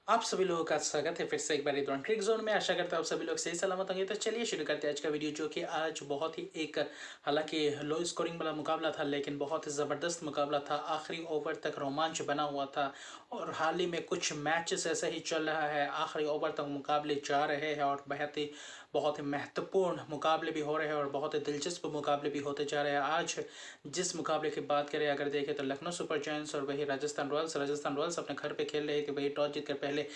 आप सभी लोगों का स्वागत है फिर से एक बार इधर ट्रिक जोन में। आशा करता हूँ आप सभी लोग सही सलामत होंगे। तो चलिए शुरू करते हैं आज का वीडियो, जो कि आज बहुत ही एक हालांकि लो स्कोरिंग वाला मुकाबला था, लेकिन बहुत ही ज़बरदस्त मुकाबला था। आखिरी ओवर तक रोमांच बना हुआ था और हाल ही में कुछ मैचेस ऐसा ही चल रहा है, आखिरी ओवर तक मुकाबले जा रहे हैं और बहुत ही महत्वपूर्ण मुकाबले भी हो रहे हैं और बहुत ही दिलचस्प मुकाबले भी होते जा रहे हैं। आज जिस मुकाबले की बात करें, अगर देखें तो लखनऊ सुपर जायंट्स और वही राजस्थान रॉयल्स अपने घर पे खेल रहे थे। वही टॉस जीतकर पहले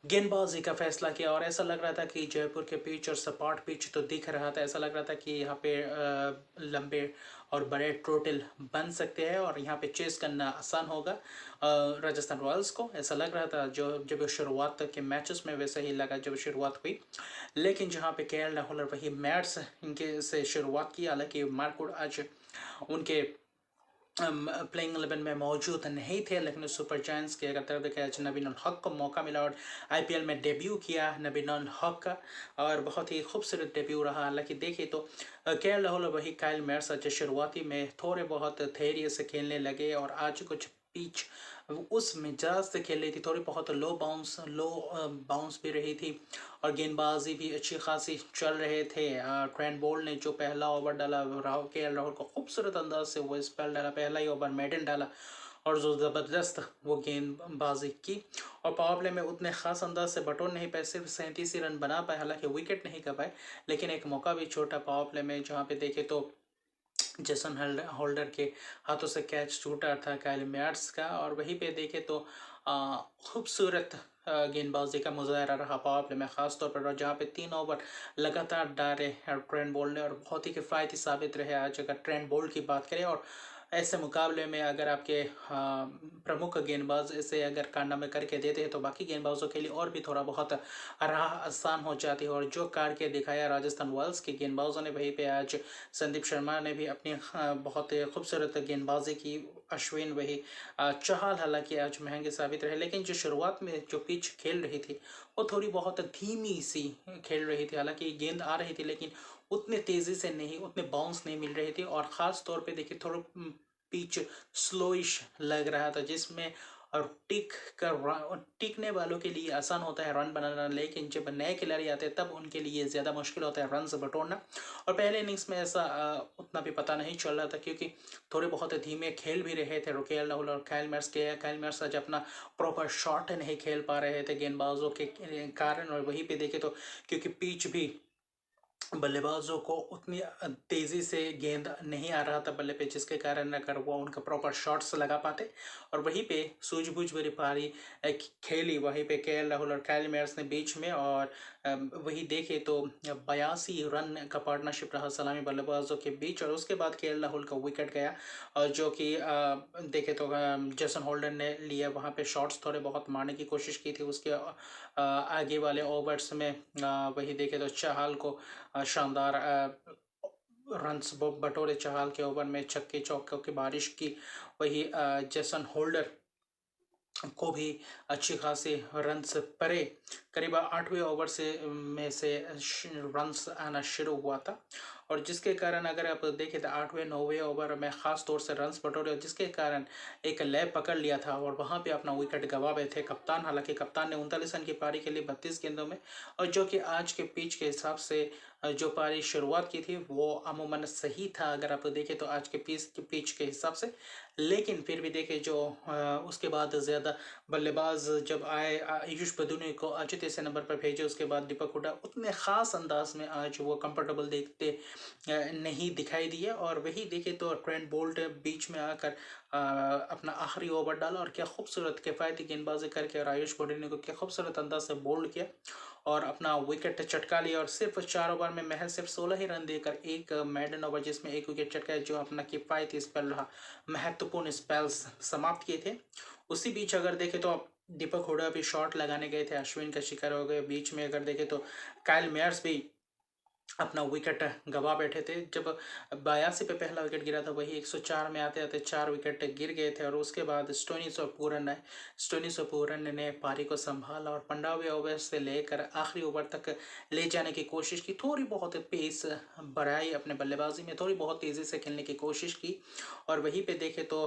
गेंदबाजी का फैसला किया और ऐसा लग रहा था कि जयपुर के पिच और सपाट पिच तो दिख रहा था। ऐसा लग रहा था कि यहाँ पे लंबे और बड़े टोटल बन सकते हैं और यहाँ पे चेस करना आसान होगा राजस्थान रॉयल्स को। ऐसा लग रहा था जो जब शुरुआत तक के मैचेस में वैसा ही लगा जब शुरुआत हुई। लेकिन जहाँ पे केएल राहुल और वही मैट्स इनके से शुरुआत की, हालांकि मार्कवुड आज उनके प्लेइंग 11 में मौजूद नहीं थे। लखनऊ सुपर जायंट्स के अगर तरफ देखा जाए, नबीन उल हक को मौका मिला और आईपीएल में डेब्यू किया नबीन उल हक का, और बहुत ही खूबसूरत डेब्यू रहा। हालांकि देखिए तो केएल राहुल और वही काइल मैट्स आज शुरुआती में थोड़े बहुत धैर्य से खेलने लगे और आज कुछ पिच उस मिजाज से खेल रही थी, थोड़ी बहुत लो बाउंस भी रही थी और गेंदबाजी भी अच्छी खासी चल रहे थे। ट्रेंट बोल्ट ने जो पहला ओवर डाला, राहुल केएल राहुल को खूबसूरत अंदाज से वो स्पेल डाला, पहला ही ओवर मेडन डाला और जो ज़बरदस्त वो गेंदबाजी की। और पावर प्ले में उतने खास अंदाज से बटोर नहीं पाए, सिर्फ 37 ही रन बना पाए, हालांकि विकेट नहीं कर पाए। लेकिन एक मौका भी छोटा पावर प्ले में, जहाँ पे देखे तो जेसन होल्डर के हाथों से कैच छूटा था काइल मैट्स का। और वहीं पे देखे तो खूबसूरत गेंदबाजी का मुजाहरा रहा पावर प्ले में, खास तौर पर जहाँ पे 3 ओवर लगातार डाले ट्रेंट बोल्ट ने और बहुत ही किफ़ायती साबित रहे। आज अगर ट्रेंट बोल्ट की बात करें और ऐसे मुकाबले में अगर आपके प्रमुख गेंदबाज ऐसे अगर कारनामे करके देते हैं तो बाकी गेंदबाजों के लिए और भी थोड़ा बहुत राह आसान हो जाती है। और जो करके दिखाया राजस्थान रॉयल्स के गेंदबाजों ने, वहीं पे आज संदीप शर्मा ने भी अपनी बहुत खूबसूरत गेंदबाजी की। अश्विन वही चहल हालांकि आज महंगे साबित रहे, लेकिन जो शुरुआत में जो पिच खेल रही थी वो थोड़ी बहुत धीमी सी खेल रही थी। हालांकि गेंद आ रही थी लेकिन उतने तेज़ी से नहीं, उतने बाउंस नहीं मिल रही थी और ख़ास तौर पे देखिए थोड़ा पिच स्लोइश लग रहा था, जिसमें और टिकने वालों के लिए आसान होता है रन बनाना, लेकिन जब नए खिलाड़ी आते हैं तब उनके लिए ज़्यादा मुश्किल होता है रन बटोरना। और पहले इनिंग्स में ऐसा उतना भी पता नहीं चल रहा था, क्योंकि थोड़े बहुत धीमे खेल भी रहे थे केएल राहुल और काइल मैट्स आज अपना प्रॉपर शॉट नहीं खेल पा रहे थे गेंदबाजों के कारण। और वहीं पे देखे तो क्योंकि पिच भी बल्लेबाजों को उतनी तेज़ी से गेंद नहीं आ रहा था बल्ले पे, जिसके कारण अगर वो उनका प्रॉपर शॉट्स लगा पाते। और वहीं पे सूझबूझ भरी पारी खेली वहीं पे केएल राहुल और काइल मैट्स ने बीच में। और वही देखे तो 82 रन का पार्टनरशिप रहा सलामी बल्लेबाजों के बीच, और उसके बाद केएल राहुल का विकेट गया। और जो कि देखे तो जेसन होल्डर ने लिए वहाँ पे शॉट्स थोड़े बहुत मारने की कोशिश की थी उसके आगे वाले ओवर्स में। वही देखे तो चहल को शानदार रन्स बटोरे, चहल के ओवर में छक्के चौकों की बारिश की। वही जेसन होल्डर को भी अच्छी खासी रन्स पड़े। करीब 8वें ओवर से में से रन्स आना शुरू हुआ था, और जिसके कारण अगर आप देखें तो 8वें 9वें ओवर में ख़ास तौर से रन्स बटोरे, जिसके कारण एक लय पकड़ लिया था और वहाँ पे अपना विकेट गंवा बैठे थे कप्तान। हालांकि कप्तान ने 39 रन की पारी के लिए 32 गेंदों में, और जो कि आज के पिच के हिसाब से जो पारी शुरुआत की थी वो अमूमन सही था अगर आप देखें तो आज के पिच के हिसाब से। लेकिन फिर भी देखें जो उसके बाद ज़्यादा बल्लेबाज जब आए, आयुष बदूनी को अच्छे तीसरे नंबर पर भेजे, उसके बाद दीपक हुडा उतने ख़ास अंदाज में आज वो कंफर्टेबल देखते नहीं दिखाई दिए। और वही देखे तो ट्रेंट बोल्ट बीच में आकर अपना आखिरी ओवर डाला और क्या खूबसूरत किफ़ायती गेंदबाजी करके, और आयुष बदूनी को क्या खूबसूरत अंदाज से बोल्ड किया और अपना विकेट चटका लिया। और सिर्फ 4 ओवर में महज सिर्फ 16 ही रन देकर एक मेडन ओवर जिसमें एक विकेट चटका, जो अपना किफ़ायती स्पेल रहा, महत्वपूर्ण स्पेल्स समाप्त किए थे। उसी बीच अगर देखें तो दीपक हुडा भी शॉट लगाने गए थे, अश्विन का शिकार हो गए। बीच में अगर देखें तो काइल मैट्स भी अपना विकेट गवा बैठे थे। जब 82 पे पहला विकेट गिरा था, वही 104 में आते आते 4 विकेट गिर गए थे। और उसके बाद स्टोनी सोपूरन ने पारी को संभाला और 15वें ओवर से लेकर आखिरी ओवर तक ले जाने की कोशिश की, थोड़ी बहुत पेस बढ़ाई अपने बल्लेबाजी में, थोड़ी बहुत तेज़ी से खेलने की कोशिश की। और वहीं पे देखे तो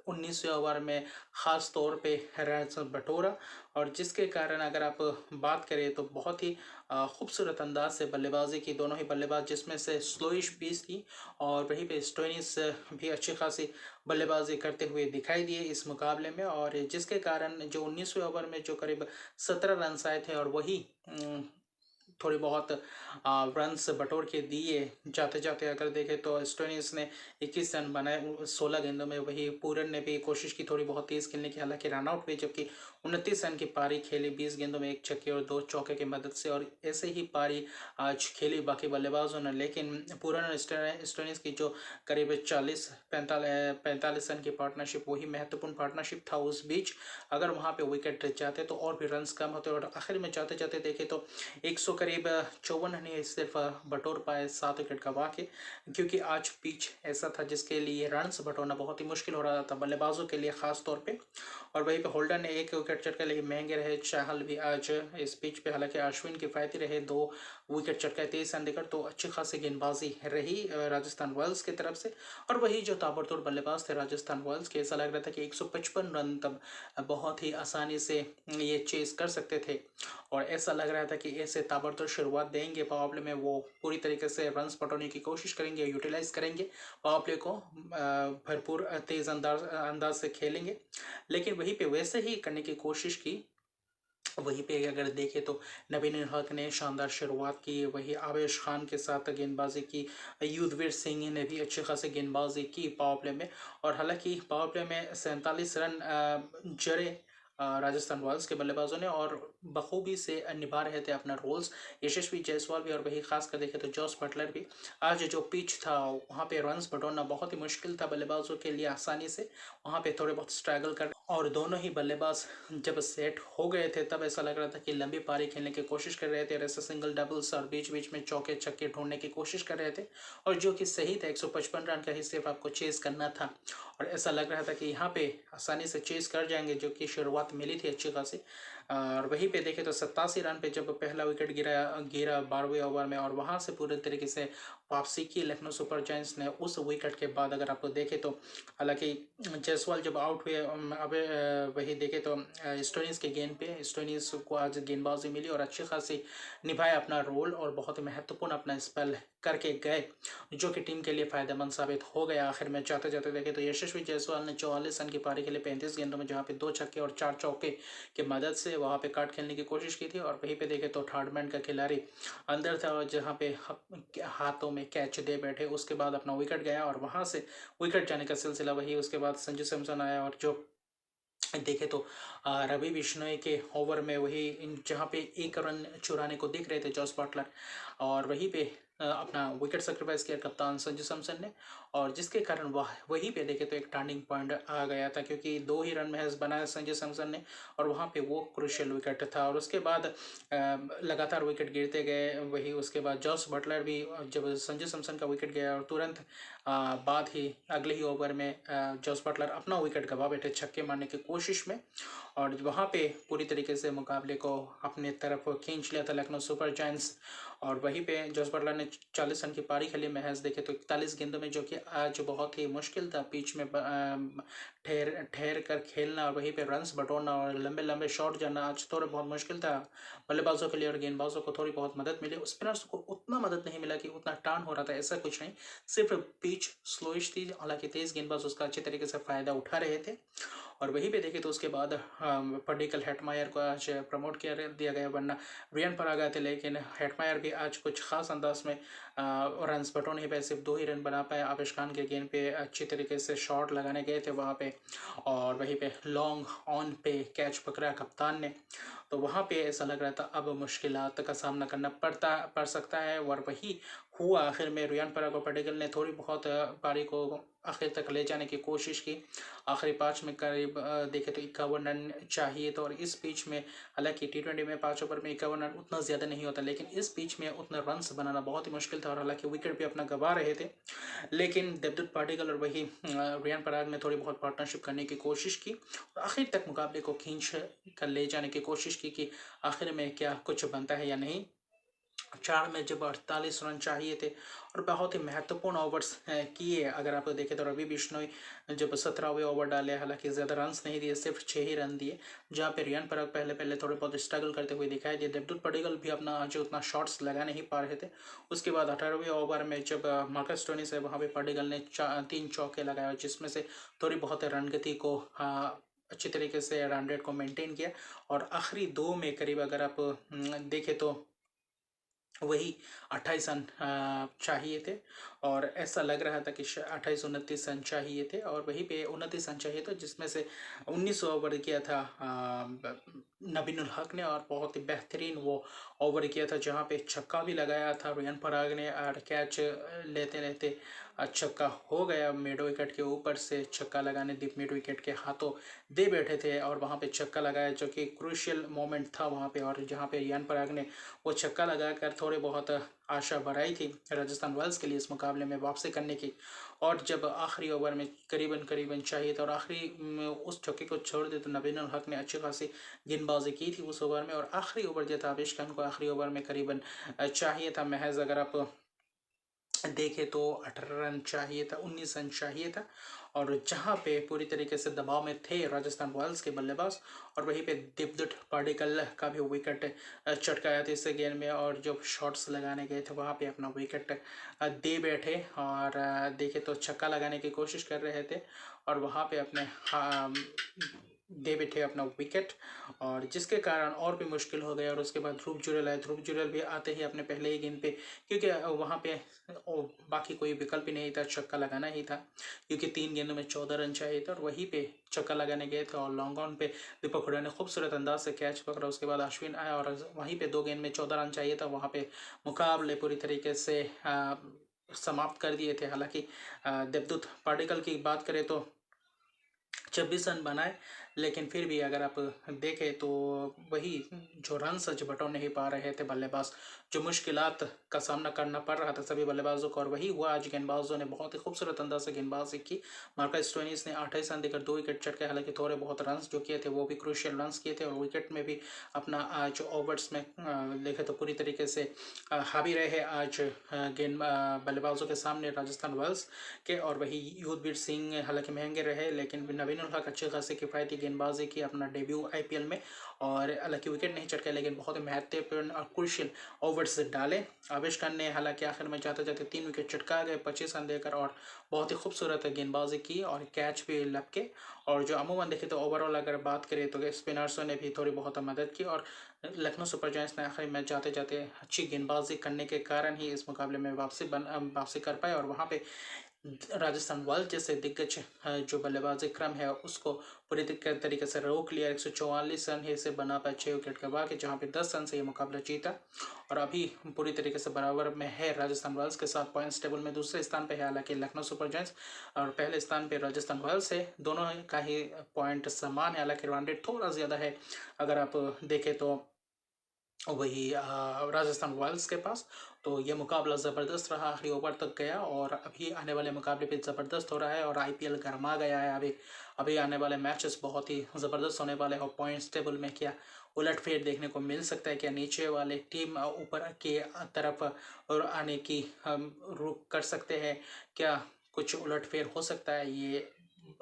19वें ओवर में ख़ास तौर पे रन बटोरा, और जिसके कारण अगर आप बात करें तो बहुत ही खूबसूरत अंदाज से बल्लेबाजी की दोनों ही बल्लेबाज, जिसमें से स्लोइश बीस थी और वहीं पे स्टोइनिस भी अच्छी खासी बल्लेबाजी करते हुए दिखाई दिए इस मुकाबले में, और जिसके कारण जो 19वें ओवर में जो करीब 17 रन आए थे और वही थोड़ी बहुत रन्स बटोर के दिए। जाते जाते अगर देखें तो स्टोइनिस ने 21 रन बनाए 16 गेंदों में, वही पूरन ने भी कोशिश की थोड़ी बहुत तेज़ खेलने की, हालांकि रन आउट हुए, जबकि 29 रन की पारी खेली 20 गेंदों में 1 छक्के और 2 चौके की मदद से, और ऐसे ही पारी आज खेली बाकी बल्लेबाजों ने। लेकिन पूरन और स्टोइनिस की जो करीब 45 रन की पार्टनरशिप, वही महत्वपूर्ण पार्टनरशिप था उस बीच। अगर वहाँ पे विकेट जाते तो और भी रन्स कम होते, और आखिर में जाते जाते देखे तो 100 करीब 54 रन ही सिर्फ बटोर पाए 7 विकेट गंवा के, क्योंकि आज पिच ऐसा था जिसके लिए रन्स बटोरना बहुत ही मुश्किल हो रहा था बल्लेबाजों के लिए खास तौर पे। और वहीं पे होल्डर ने 1 विकेट चटका, लेकिन महंगे रहे चाहल भी आज इस पिच पे, हालांकि अश्विन किफायती रहे 2 विकेट चटका 23 रन देकर, तो अच्छी खासी गेंदबाजी रही राजस्थान रॉयल्स की तरफ से। और वही जो ताबड़तोड़ बल्लेबाज थे राजस्थान रॉयल्स के, ऐसा लग रहा था कि 155 रन तब बहुत ही आसानी से ये चेस कर सकते थे, और ऐसा लग रहा था कि ऐसे ताबड़तोड़ शुरुआत देंगे पावर प्ले में, वो पूरी तरीके से रन्स पटोने की कोशिश करेंगे, यूटिलाइज करेंगे पावर प्ले को, भरपूर तेज अंदाज से खेलेंगे। लेकिन वहीं पे वैसे ही करने की कोशिश की। वहीं पे अगर देखें तो नवीन हक ने शानदार शुरुआत की, वही आवेश खान के साथ गेंदबाजी की, युद्धवीर सिंह ने भी अच्छी खासी गेंदबाजी की पावर प्ले में, और हालांकि पावर प्ले में 47 रन जड़े राजस्थान रॉयल्स के बल्लेबाजों ने, और बखूबी से निभा रहे थे अपना रोल्स यशस्वी जायसवाल भी, और वही खास कर देखें तो जॉस बटलर भी। आज जो पिच था वहाँ पे रन्स बटोरना बहुत ही मुश्किल था बल्लेबाजों के लिए, आसानी से वहाँ पे थोड़े बहुत स्ट्रगल कर, और दोनों ही बल्लेबाज जब सेट हो गए थे तब ऐसा लग रहा था कि लंबी पारी खेलने की कोशिश कर रहे थे, ऐसे सिंगल डबल्स और बीच बीच में चौके छक्के ढूंढने की कोशिश कर रहे थे, और जो कि सही था 155 रन का ही सिर्फ आपको चेस करना था, और ऐसा लग रहा था कि यहाँ पे आसानी से चेस कर जाएंगे, जो कि शुरुआत मिली थी अच्छी खासी। और वहीं पे देखें तो 87 रन पे जब पहला विकेट गिरा 12वें ओवर में, और वहाँ से पूरे तरीके से वापसी की लखनऊ सुपर जायंट्स ने उस विकेट के बाद। अगर आप देखें तो हालांकि जायसवाल जब आउट हुए, अब वही देखें तो स्टोइनिस के गेंद पे स्टोइनिस को आज गेंदबाजी मिली और अच्छी खासी निभाया अपना रोल, और बहुत ही महत्वपूर्ण अपना स्पेल करके गए, जो कि टीम के लिए फायदेमंद साबित हो गया। आखिर में जाते जाते देखें तो यशस्वी जायसवाल ने 44 रन की पारी के लिए 35 गेंदों में, जहाँ पे 2 छक्के और 4 चौके की मदद से वहाँ पे काट खेलने की कोशिश की थी, और वहीं पे देखें तो थर्ड मैन का खिलाड़ी अंदर था, जहाँ पे हाथों में कैच दे बैठे, उसके बाद अपना विकेट गया, और वहाँ से विकेट जाने का सिलसिला वही, उसके बाद संजू सैमसन आया, और जो देखे तो रवि बिश्नोई के ओवर में वही जहाँ पे 1 रन चुराने को दिख रहे थे जॉस बटलर, और वहीं पे अपना विकेट सेक्रीफाइस किया कप्तान संजू सैमसन ने, और जिसके कारण वहीं पे देखे तो एक टर्निंग पॉइंट आ गया था, क्योंकि 2 ही रन महज बनाया संजू सैमसन ने, और वहाँ पे वो क्रुशियल विकेट था, और उसके बाद लगातार विकेट गिरते गए। वही उसके बाद जॉस बटलर भी, जब संजू सैमसन का विकेट गया और तुरंत बाद ही अगले ही ओवर में जॉस बटलर अपना विकेट गंवा बैठे छक्के मारने की कोशिश में, और वहाँ पे पूरी तरीके से मुकाबले को अपने तरफ खींच लिया था लखनऊ सुपर जायंट्स। और वहीं पे जॉस बटलर ने 40 रन की पारी खेली महज देखे तो 41 गेंदों में, जो कि आज बहुत ही मुश्किल था पिच में ठहर ठहर कर खेलना, और वहीं पे रन्स बटोरना और लंबे लंबे शॉट जाना आज थोड़ा बहुत मुश्किल था बल्लेबाजों के लिए, और गेंदबाजों को थोड़ी बहुत मदद मिली, स्पिनर्स को उतना मदद नहीं मिला कि उतना टर्न हो रहा था, ऐसा कुछ नहीं, सिर्फ पिच स्लोइश थी, हालांकि तेज गेंदबाज उसका अच्छे तरीके से फायदा उठा रहे थे। और वहीं पे देखे तो उसके बाद पर्डिकल हेटमायर को आज प्रमोट किया दिया गया, वरना रियन पर आ गए थे, लेकिन हेटमायर भी आज कुछ खास अंदाज में रन बटो नहीं पाए, सिर्फ 2 ही रन बना पाए। आवेश खान के गेंद पे अच्छी तरीके से शॉट लगाने गए थे वहाँ पे, और वहीं पे लॉन्ग ऑन पे कैच पकड़ा कप्तान ने, तो वहाँ पे ऐसा लग रहा था अब मुश्किलात का सामना करना पड़ सकता है, और वही हुआ। आखिर में रियान पराग पटेल ने थोड़ी बहुत पारी को आखिर तक ले जाने की कोशिश की, आखिरी 5 में करीब देखे तो 51 रन चाहिए, तो और इस पिच में हालांकि T20 में 5 ओवर में 51 रन उतना ज़्यादा नहीं होता, लेकिन इस पिच में उतना रन्स बनाना बहुत ही मुश्किल था, और हालांकि विकेट भी अपना गंवा रहे थे, लेकिन देवदत्त पाटिकल और वही रियान पराग ने थोड़ी बहुत पार्टनरशिप करने की कोशिश की, और आखिर तक मुकाबले को खींच कर ले जाने की कोशिश की कि आखिर में क्या कुछ बनता है या नहीं। 4 में जब 48 रन चाहिए थे और बहुत ही महत्वपूर्ण ओवर्स किए। अगर आप देखें तो रवि बिश्नोई जब 17वें ओवर डाले, हालांकि ज़्यादा रन्स नहीं दिए, सिर्फ 6 ही रन दिए, जहाँ पे रियान पराग पहले पहले थोड़े बहुत स्ट्रगल करते हुए दिखाई दिए। देवदूत पडिक्कल भी अपना जो उतना शॉट्स लगा नहीं पा रहे थे। उसके बाद 18वें ओवर में जब मार्कस स्टोइनिस है, वहाँ पे पडिक्कल ने 3 चौके लगाए, जिसमें से थोड़ी बहुत रन गति को अच्छी तरीके से रन रेट को मेंटेन किया। और आखिरी 2 में करीब अगर आप देखें तो वही 28 रन चाहिए थे, और ऐसा लग रहा था कि 28-29 रन चाहिए थे, और वहीं पे 29 रन चाहिए थे, जिसमें से 19 ओवर किया था नबीनुल हक ने, और बहुत ही बेहतरीन वो ओवर किया था, जहां पे छक्का भी लगाया था रियान पराग ने, और कैच लेते लेते छक्का हो गया। मिड विकेट के ऊपर से छक्का लगाने दीप मिड विकेट के हाथों दे बैठे थे, और वहां पे छक्का लगाया, जो कि क्रूशियल मोमेंट था वहां पे, और जहां पे रियान पराग ने वो छक्का लगाकर थोड़े बहुत आशा बढ़ाई थी राजस्थान रॉयल्स के लिए इस मुकाबले में वापसी करने की। और जब आखिरी ओवर में करीबन करीबन चाहिए था, और आखिरी में उस छक्के को छोड़ दे तो नबीनुल हक ने अच्छी खासी गेंदबाजी की थी उस ओवर में। और आखिरी ओवर जो था आबिश खान को आखिरी ओवर में करीबन चाहिए था महज, अगर आप देखे तो 18 रन चाहिए था, 19 रन चाहिए था, और जहां पे पूरी तरीके से दबाव में थे राजस्थान रॉयल्स के बल्लेबाज। और वहीं पे देवदूत पडिक्कल का भी विकेट चटकाया था इस गेंद में, और जब शॉट्स लगाने गए थे वहां पे अपना विकेट दे बैठे, और देखे तो छक्का लगाने की कोशिश कर रहे थे, और वहां पे अपने दे बैठे अपना विकेट, और जिसके कारण और भी मुश्किल हो गया। और उसके बाद ध्रुव जुरैल आए, ध्रुव जुरैल भी आते ही अपने पहले ही गेंद पे, क्योंकि वहाँ पे बाकी कोई विकल्प ही नहीं था, छक्का लगाना ही था, क्योंकि 3 गेंदों में 14 रन चाहिए था, और वहीं पे छक्का लगाने गए थे। और लॉन्ग ऑन पे दीपक हुडा ने खूबसूरत अंदाज से कैच पकड़ा, उसके बाद अश्विन आया, और वहीं पे 2 गेंद में 14 रन चाहिए था, वहाँ पे मुकाबले पूरी तरीके से समाप्त कर दिए थे। हालांकि देवदूत पाडिक्कल की बात करें तो 26 रन बनाए, लेकिन फिर भी अगर आप देखें तो वही जो रन सच बटो नहीं पा रहे थे बल्लेबाज, जो मुश्किलात का सामना करना पड़ रहा था सभी बल्लेबाजों को, और वही हुआ आज गेंदबाजों ने बहुत ही खूबसूरत अंदाज से गेंदबाजी की। मार्कस स्टोइनिस ने 28 रन देकर 2 विकेट चटके, हालांकि थोड़े बहुत रन जो किए थे वो भी क्रूशियल रन किए थे, और विकेट में भी अपना आज ओवर्स में देखे तो पूरी तरीके से हावी रहे आज गेंद बल्लेबाजों के सामने राजस्थान रॉयल्स के। और वही युद्धवीर सिंह हालांकि महंगे रहे, लेकिन नबीनुल हक अच्छी खासी किफायती गेंदबाजी की अपना डेब्यू आईपीएल में, और हालांकि विकेट नहीं चटके, लेकिन बहुत ही महत्वपूर्ण और क्रूशियल ओवर्स डाले। आबिश खान ने हालांकि आखिर में जाते जाते 3 विकेट चटका गए 25 रन देकर, और बहुत ही खूबसूरत गेंदबाजी की, और कैच भी लपके। और जो अमूमन देखे तो ओवरऑल अगर बात करें तो स्पिनर्सों ने भी थोड़ी बहुत मदद की, और लखनऊ सुपर जायंट्स ने आखिर में जाते जाते अच्छी गेंदबाजी करने के कारण ही इस मुकाबले में वापसी कर पाए, और वहाँ पे राजस्थान रॉयल्स जैसे दिग्गज जो बल्लेबाजी क्रम है उसको पूरी तरीके से रोक लिया। 144 रन ही से बना पाए 6 विकेट गंवा के, जहां पे 10 रन से ये मुकाबला जीता, और अभी पूरी तरीके से बराबर में है राजस्थान रॉयल्स के साथ। पॉइंट्स टेबल में दूसरे स्थान पे है हालांकि लखनऊ सुपर जायंट्स, और पहले स्थान पे राजस्थान रॉयल्स है। दोनों का ही पॉइंट समान है, हालांकि रन रेट थोड़ा ज़्यादा है अगर आप देखें तो वही राजस्थान रॉयल्स के पास। तो ये मुकाबला ज़बरदस्त रहा, आखिरी ओवर तक गया, और अभी आने वाले मुकाबले भी ज़बरदस्त हो रहा है, और आईपीएल गर्मा गया है। अभी अभी आने वाले मैचेस बहुत ही ज़बरदस्त होने वाले हैं, और पॉइंट्स टेबल में क्या उलटफेर देखने को मिल सकता है, क्या नीचे वाले टीम ऊपर के तरफ और आने की हम रुख कर सकते हैं, क्या कुछ उलटफेर हो सकता है, ये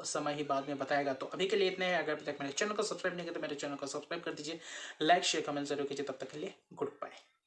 समय ही बाद में बताएगा। तो अभी के लिए इतने हैं। अगर अभी तक मेरे चैनल को सब्सक्राइब नहीं किया तो मेरे चैनल को सब्सक्राइब कर दीजिए, लाइक शेयर कमेंट जरूर कीजिए। तब तक के लिए गुड बाय।